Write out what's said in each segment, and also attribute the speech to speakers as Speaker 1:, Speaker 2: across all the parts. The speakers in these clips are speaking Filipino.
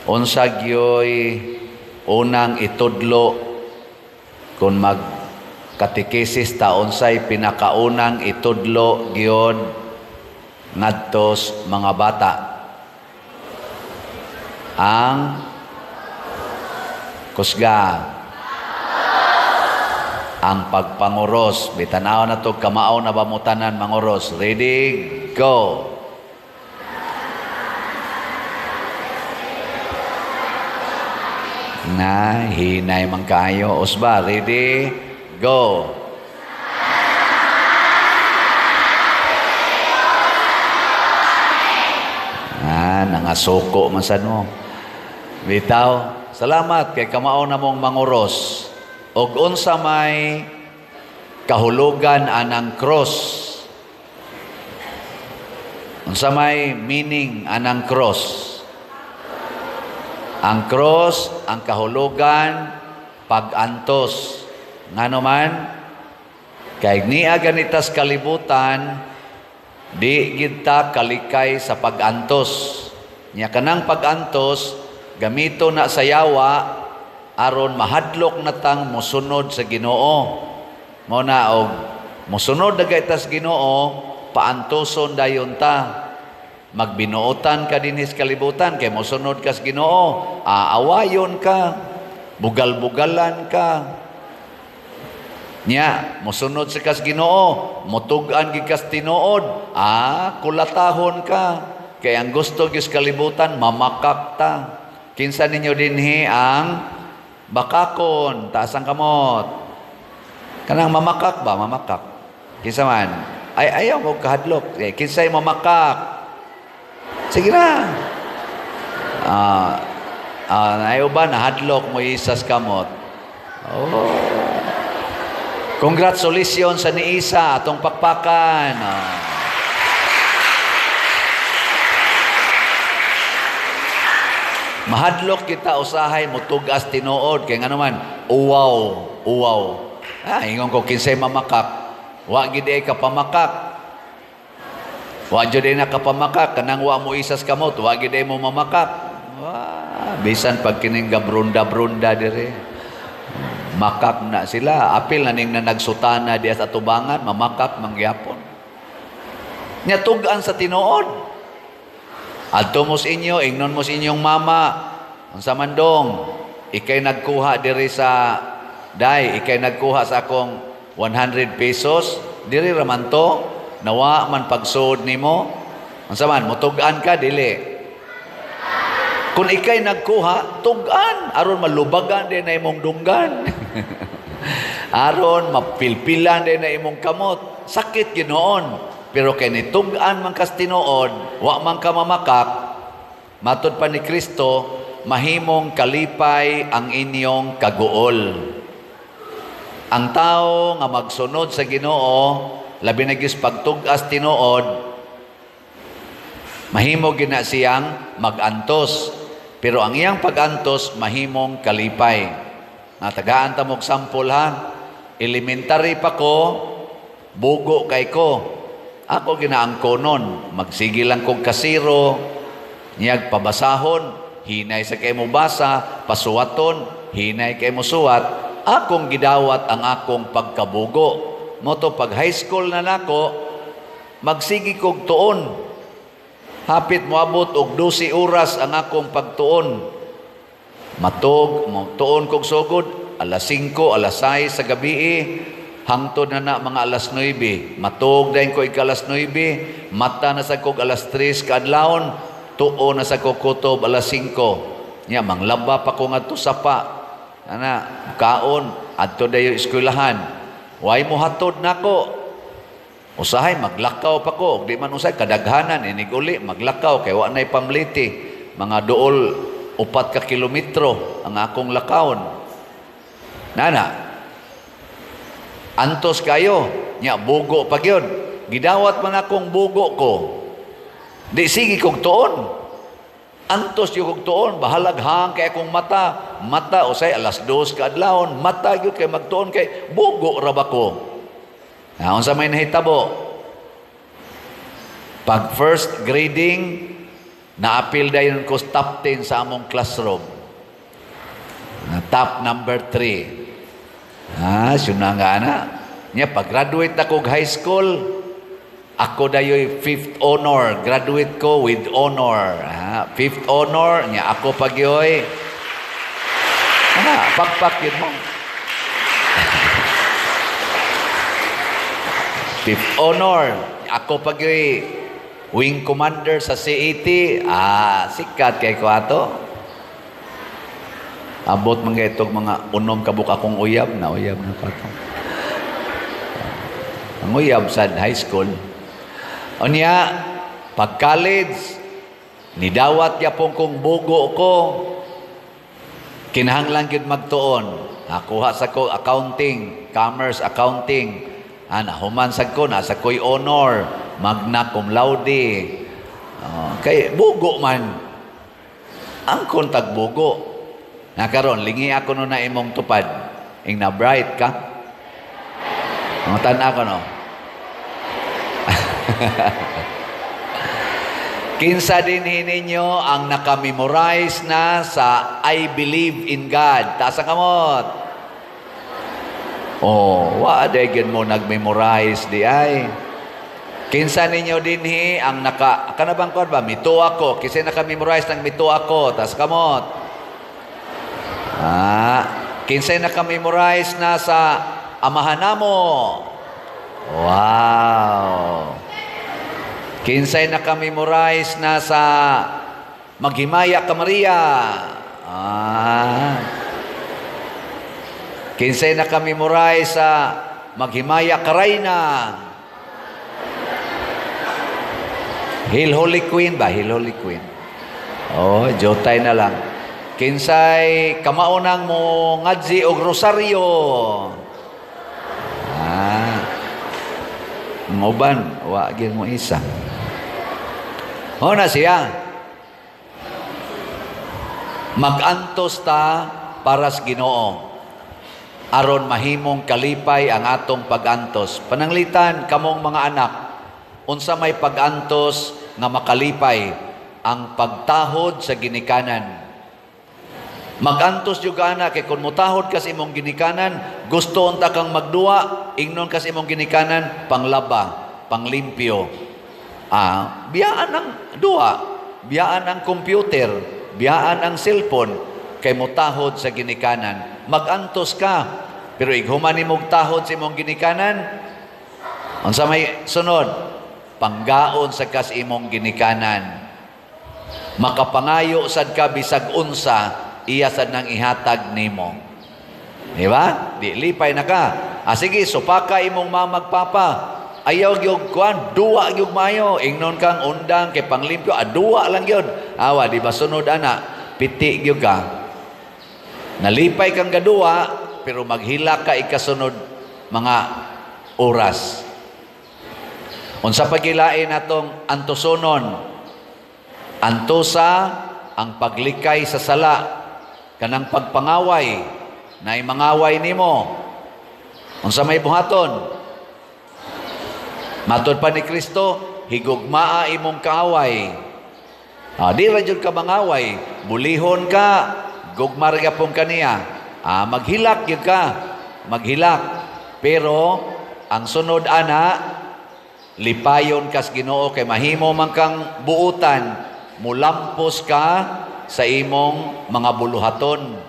Speaker 1: Unsa gyoy unang itudlo kung mag katekesis ta unsay pinakaunang itudlo gyud ngadtos mga bata? Ang kusga, ang pagpanguros. Bitanaw na to, kamao na ba mo tanan manguros? Ready, go. Na hinay man kaayo. Usba, ready, go. Nangasuko man sad mo. Bitaw, salamat kay kamao na mong manguros. Og unsa may kahulugan anang cross? Unsa may meaning anang cross? Ang cross, ang kahulugan, pag-antos. Ngano man, kay niya ganitas kalibutan, di kita kalikay sa pag-antos. Nya kanang pag-antos, gamito na sa yawa, aron mahadlok na tang mosunod sa Ginoo. Mo na og mosunod na gaytas Ginoo, paantoson dayon ta. Magbinuotan ka dinis kalibutan kay mosunod ka sa Ginoo, aawayon ka, bugal-bugalan ka. Nya mosunod sa kas Ginoo, motug-an gid kas tinuod, kulatahon ka. Kay ang gusto gyud kalibutan mamakak ta. Kinsa ninyo dinhi ang bakakon, taas ang kamot. Kanang mamakak ba? Mamakak. Kinsa man? Ayaw mo kahadlok. Kinsay mamakak? Sige na. Ayaw ba nahadlok mo isas kamot? Oh. Congratulations sa ni Isa atong pakpakan. Mahadlok kita usahay mo tugas tinuod kay ngano man uwaw. Ingon ko kinsay mamakak. Wa gid ay ka pamakak. Wa jud ay nakapamakak kanang wa mo isas kamot, wa gid ay mo mamakak. Bisan pag kining gabrunda dire. Makak na sila, apil na ning na nagsutana diya sa tubangan, mamakak mangyapon. Nya tug-an sa tinuod. Adto mo sa inyo, ingnon mo sa inyong mama, unsa man dong, ikay nagkuha diri sa ikay nagkuha sa akong 100 pesos, diri raman to, nawa man pagsuod nimo, unsa man, mutug-an ka, dili. Kung ikay nagkuha, tug-an, aron malubagan din na imong dunggan. Aron mapilpilan din na imong kamot. Sakit ginoon. Pero kay nitug-an man kas tinuod, wa man ka mamakak, matud pa ni Kristo, mahimong kalipay ang inyong kaguol. Ang tao nga magsunod sa Ginoo, labi na gis pagtug-as tinuod, mahimo gina siyang magantos. Pero ang iyang pagantos, mahimong kalipay. Natagaan ta mog sampol ha. Elementary pa ko, bugo kay ko. Ako ginaangkonon, magsige lang kong kasiro, niyag pabasahon, hinay sa kay mo basa, pasuwaton, hinay kay mo suwat, akong gidawat ang akong pagkabugo. Moto pag high school na nako, magsige kog tuon. Hapit moabot og 12 oras ang akong pagtuon. Matog, tuon kog sugod, alas 5, alas 6 sa gabi hangtod na mga alas 9. Matog dayon ko alas 9, mata na sa kog alas 3 kadlawon, tuo na sa kog kutob alas 5. Nya manglaba pa ko ngadto sapa. Kaon adto dayo eskwelahan. Way mo hatod nako. Usahay maglakaw pa ko, di man usay kadaghanan inig uli maglakaw kay wa nay pamliti. Mga duol 4 ka kilometro ang akong lakawon. Antos kayo, nya bugo pa gyud. Gidawat man akong bugo ko. Di sige kog tuon. Antos yung kog tuon, bahalaghang kay akong mata. Mata usay alas 2 ka adlawon, mata gyud kay magtuon kay bugo ra ba ko. Unsa may nahitabo? Pag first grading, Na-appeal dayon ko top 10 sa among classroom. Top number 3. Suna nga na. Nya, pag-graduate na ko high school, ako dayo'y 5th honor. Graduate ko with honor. 5th honor, nya ako pagyoy. Pakpak yun mo. 5th honor, ako pagyoy wing commander sa CAT. Sikat kay ko ato. Abot mga itong mga unom kabuk akong uyab na pato. Ang uyab sa high school. Unya, pag college, nidawat yapon kong bugo ko. Kinahanglan gyud magtuon. Nakuha sa ko accounting, commerce accounting. Nahuman sa ko, nasa ko'y honor, magna cum laude. Kay bugo man. Ang kontag bugo. Nakaroon, lingi ako no na imong tupad. Ing na bright ka. Ang tanda ko no. Kinsa din ninyo ang nakamemorize na sa I believe in God. Taas ang kamot. Waday mo nag-memorize di ay. Kinsa ninyo dinhi ang kanabang ko ba? Mito ako. Kasi naka-memorize ng mito ako. Taas kamot. Kinsa naka-memorize na sa amahan namo. Wow. Kinsay naka-memorize na sa Maghimaya ka Maria. Kinsay naka-memorize sa Maghimaya ka Rayna. Hail Holy Queen ba? Hail Holy Queen. Jotay na lang. Kinsay kamaunang mo ngadzi og rosaryo. Ngoban, wagin mo isa. Na siya. Mag-antos ta para sa Ginoo. Aron mahimong kalipay ang atong pag-antos. Pananglitan kamong mga anak, unsa may pag-antos nga makalipay ang pagtahod sa ginikanan. Mag-antos yung ana, kay kung mutahod ka sa imong ginikanan, gusto unta kang magduwa, ingnon ka sa imong ginikanan, panglaba, panglimpyo. Biyaan ang duwa, biyaan ang computer, biyaan ang cellphone, kay mutahod sa ginikanan. Mag-antos ka, pero ighuman imong tahod sa imong ginikanan, unsa may sunod, panggaon sa kas imong ginikanan. Makapangayo sad ka bisag unsa, iya sad nang ihatag nimo. Di ba? Di lipay na ka. Sige, supaka imong mamagpapa. Ayaw gyud kuan, duwa gyud mayo. Ingnon kang undang kay panglimpyo, duwa lang gyud. Di ba sunod ana? Piti gyud ka. Nalipay kang gaduwa, pero maghila ka ikasunod mga oras. Unsa pagilain atong antosonon? Antosa ang paglikay sa sala. Kanang pagpangaway na imangaway nimo. Unsa may buhaton? Matod pa ni Kristo, higugmaa imong kaaway. Di ra jud ka mangaway, bulihon ka, gugmar gyapon kaniya. Maghilak gyud ka, maghilak. Pero ang sunod ana, lipayon kas Ginoo kay mahimo man kang buutan, mulampos ka sa imong mga buluhaton.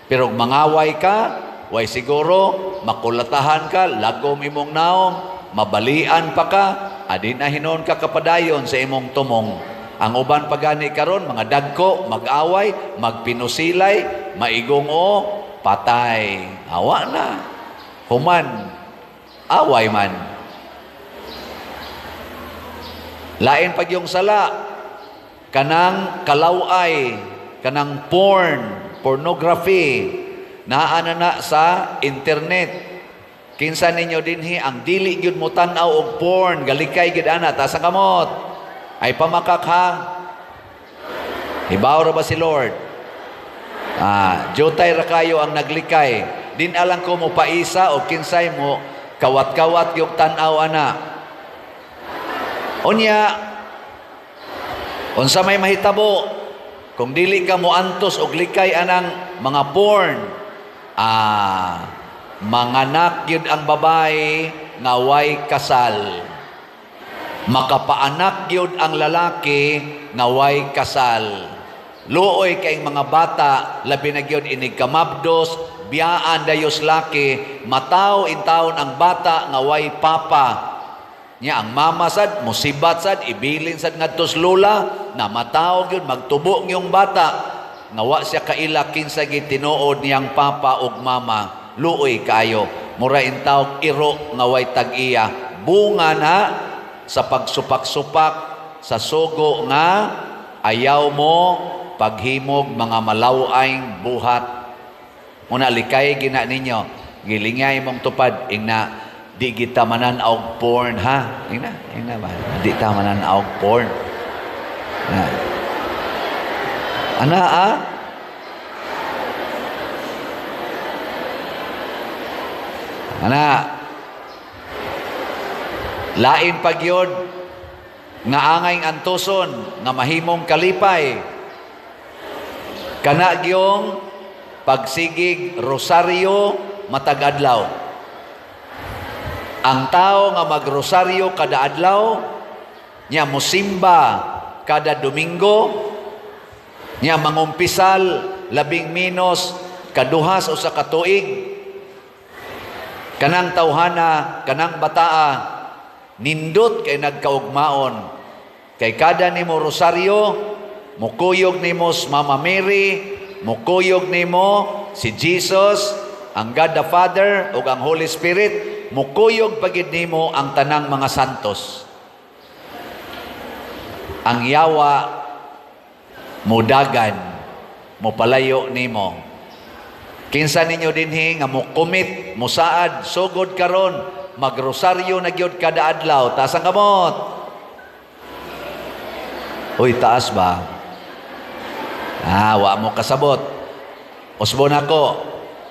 Speaker 1: Pero mangaway ka, way siguro, makulatahan ka, lagom imong naong, mabalian pa ka, adin na hinon ka kapadayon sa imong tumong. Ang uban pagani karon mga dagko, mag-away, magpinusilay, maigong patay. Awa na. Human, away man. Lain pag yung sala, kanang kalaway, kanang pornography, naana na sa internet. Kinsa ninyo dinhi ang dili gyud mo tan-aw og porn, galikay gyud ana, taas ang kamot. Ay pamakak ha. Hibaw ra ba si Lord? Jotay ra kayo ang naglikay. Din alang ko mo paisa o kinsay mo kawat-kawat yung tan-aw ana. Unya, Unsa may mahitabo kung dili ka moantos og likay anang mga porn, manganak yun ang babae nga way kasal. Makapaanak yun ang lalaki nga way kasal. Luoy kay mga bata, labi na yun inigkamabdos, biyaan dayos laki, mataw in taon ang bata nga way papa. Nya ang mama sad, musibat sad, ibilin sad ngadtos lula, na mataw yun, magtubo ngayong bata, nga wa siya kaila kinsa gitinuod niyang papa ug mama. Luoy kayo, mura in taon iro nga way tag-iya. Bunga na sa pagsupak-supak, sa sugo nga ayaw mo paghimog mga malawaing buhat. Muna likay gina ninyo, gilingay mong tupad, ingna, di kita mananaog porn, ha? Ingna ba? Di ta mananaog porn. Ana, Ana, lain pagyod nga angay antuson nga mahimong kalipay. Kana gyong pagsigig rosaryo matag adlaw. Ang tao nga magrosaryo kada adlaw, nya musimba kada Domingo, nya mangumpisal labing minos kaduhas o sa katuig. Kanang tawhana, kanang bataa, nindot kay nagkaugmaon. Kay kada nimo rosaryo, mukuyog nimo Mama Mary, mukuyog nimo si Jesus, ang God the Father ug ang Holy Spirit, mukuyog pagid nimo ang tanang mga santos. Ang yawa mudagan, mupalayo nimo. Kinsa ninyo dinhi nga mukumit, musaad, sugod karon, magrosaryo na gyud kada adlaw, taas ang kamot. Uy, taas ba? Wa mo kasabot. Usbon ako,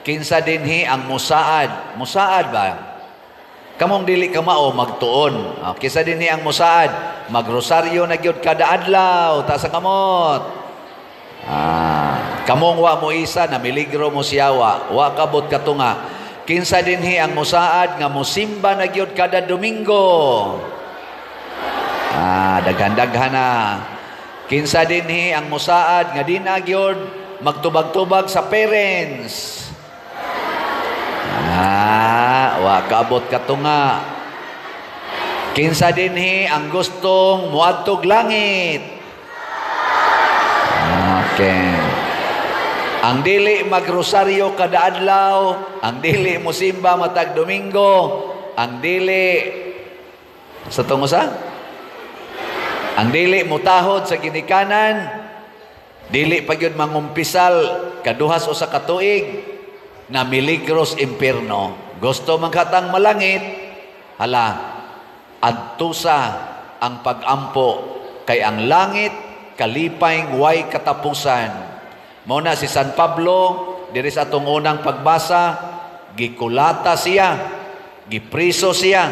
Speaker 1: kinsa dinhi ang musaad? Musaad ba? Kamong dili ka mao magtuon. Kinsa dinhi ang musaad? Magrosaryo na gyud kada adlaw, taas ang kamot. Kamong wa mo isa na miligro mo siyawa, wa kabot katunga. Kinsa dinhi ang musaad nga musimba na gyud kada Domingo. Daghan-daghan na. Kinsa dinhi ang musaad nga di na gyud magtubag-tubag sa parents. Wa kabot katunga. Kinsa dinhi ang gustong muadtog langit. Okay. Ang dili magrosaryo kada adlaw, ang dili musimba matag Domingo, ang dili sa tungusa, ang dili mutahod sa ginikanan, dili pagyud mangumpisal kaduhas o sa katuig, na miligros impierno. Gusto magkatang malangit, hala, adtusa ang pagampo, kay ang langit kalipay way katapusan. Muna si San Pablo, diri sa atong unang pagbasa, gikulata siya, gipriso siya,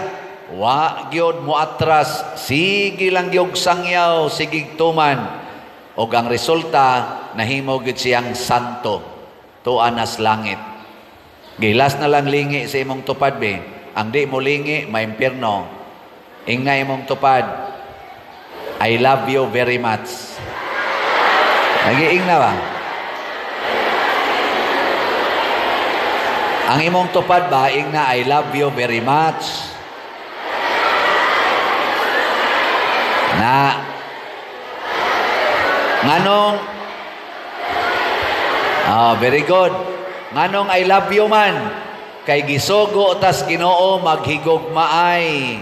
Speaker 1: wa gyud moatras, sige lang gyud sangyaw, sige tuman, og ang resulta nahimo gyud siyang santo, tuan as langit. Gilas na lang lingi sa imong tupad be, ang di mo lingi maimpierno. Ingna imong tupad, I love you very much. Nagiing na ba? Ang imong tupad ba, ing na I love you very much. Na nganong very good. Nganong I love you man, kay gisogo tas Ginoo maghigugmaay.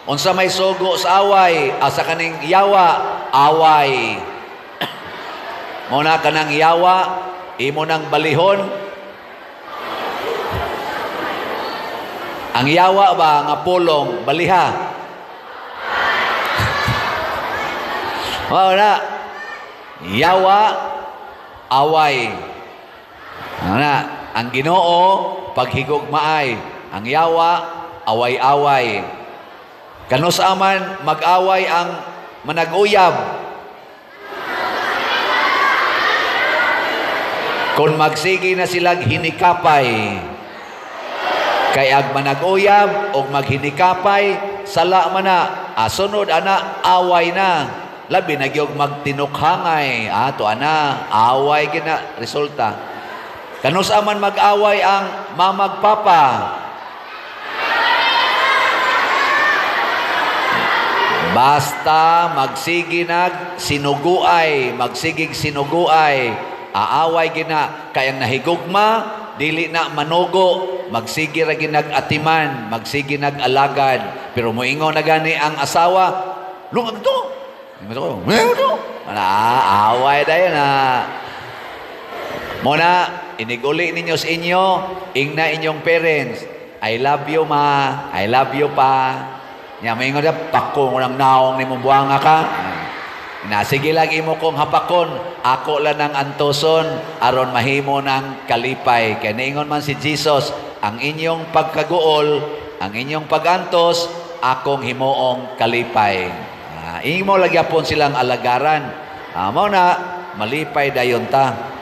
Speaker 1: Unsa may sugo sa away, asa kaning yawa, away. Muna kanang yawa, imo nang balihon. Ang yawa ba nga pulong, baliha. Wow na. Yawa, away. Na, ang Ginoo paghigugmaay. Ang yawa, away-away. Kano sa aman mag-away ang manag-uyab. Kung magsigi na silang hinikapay, kay ag manag-uyab o maghinikapay, sala man na, sunod ana, away na. Labi na gyud magtinukhangay, to ana, away gina resulta. Kanusa man mag-away ang mamagpapa. Basta magsigig sinuguay, aaway gina, kayang nahigugma, dili na manugo, magsigi ra ginag-atiman, magsigi nag-alagad. Pero moingon na gani ang asawa, lungag to. Away dayon na. Muna, iniguli ninyo sa inyo, ingna inyong parents, I love you ma, I love you pa. Nya moingon na, pakong ng naong ni mong buwanga ka. Sige lang imo kong hapakon, ako lang ang antoson, aron mahimo ng kalipay. Kaya niingon man si Jesus, ang inyong pagkaguol, ang inyong pagantos, akong himuong kalipay. Imo lagi po silang alagaran. Mo na, malipay dayon ta.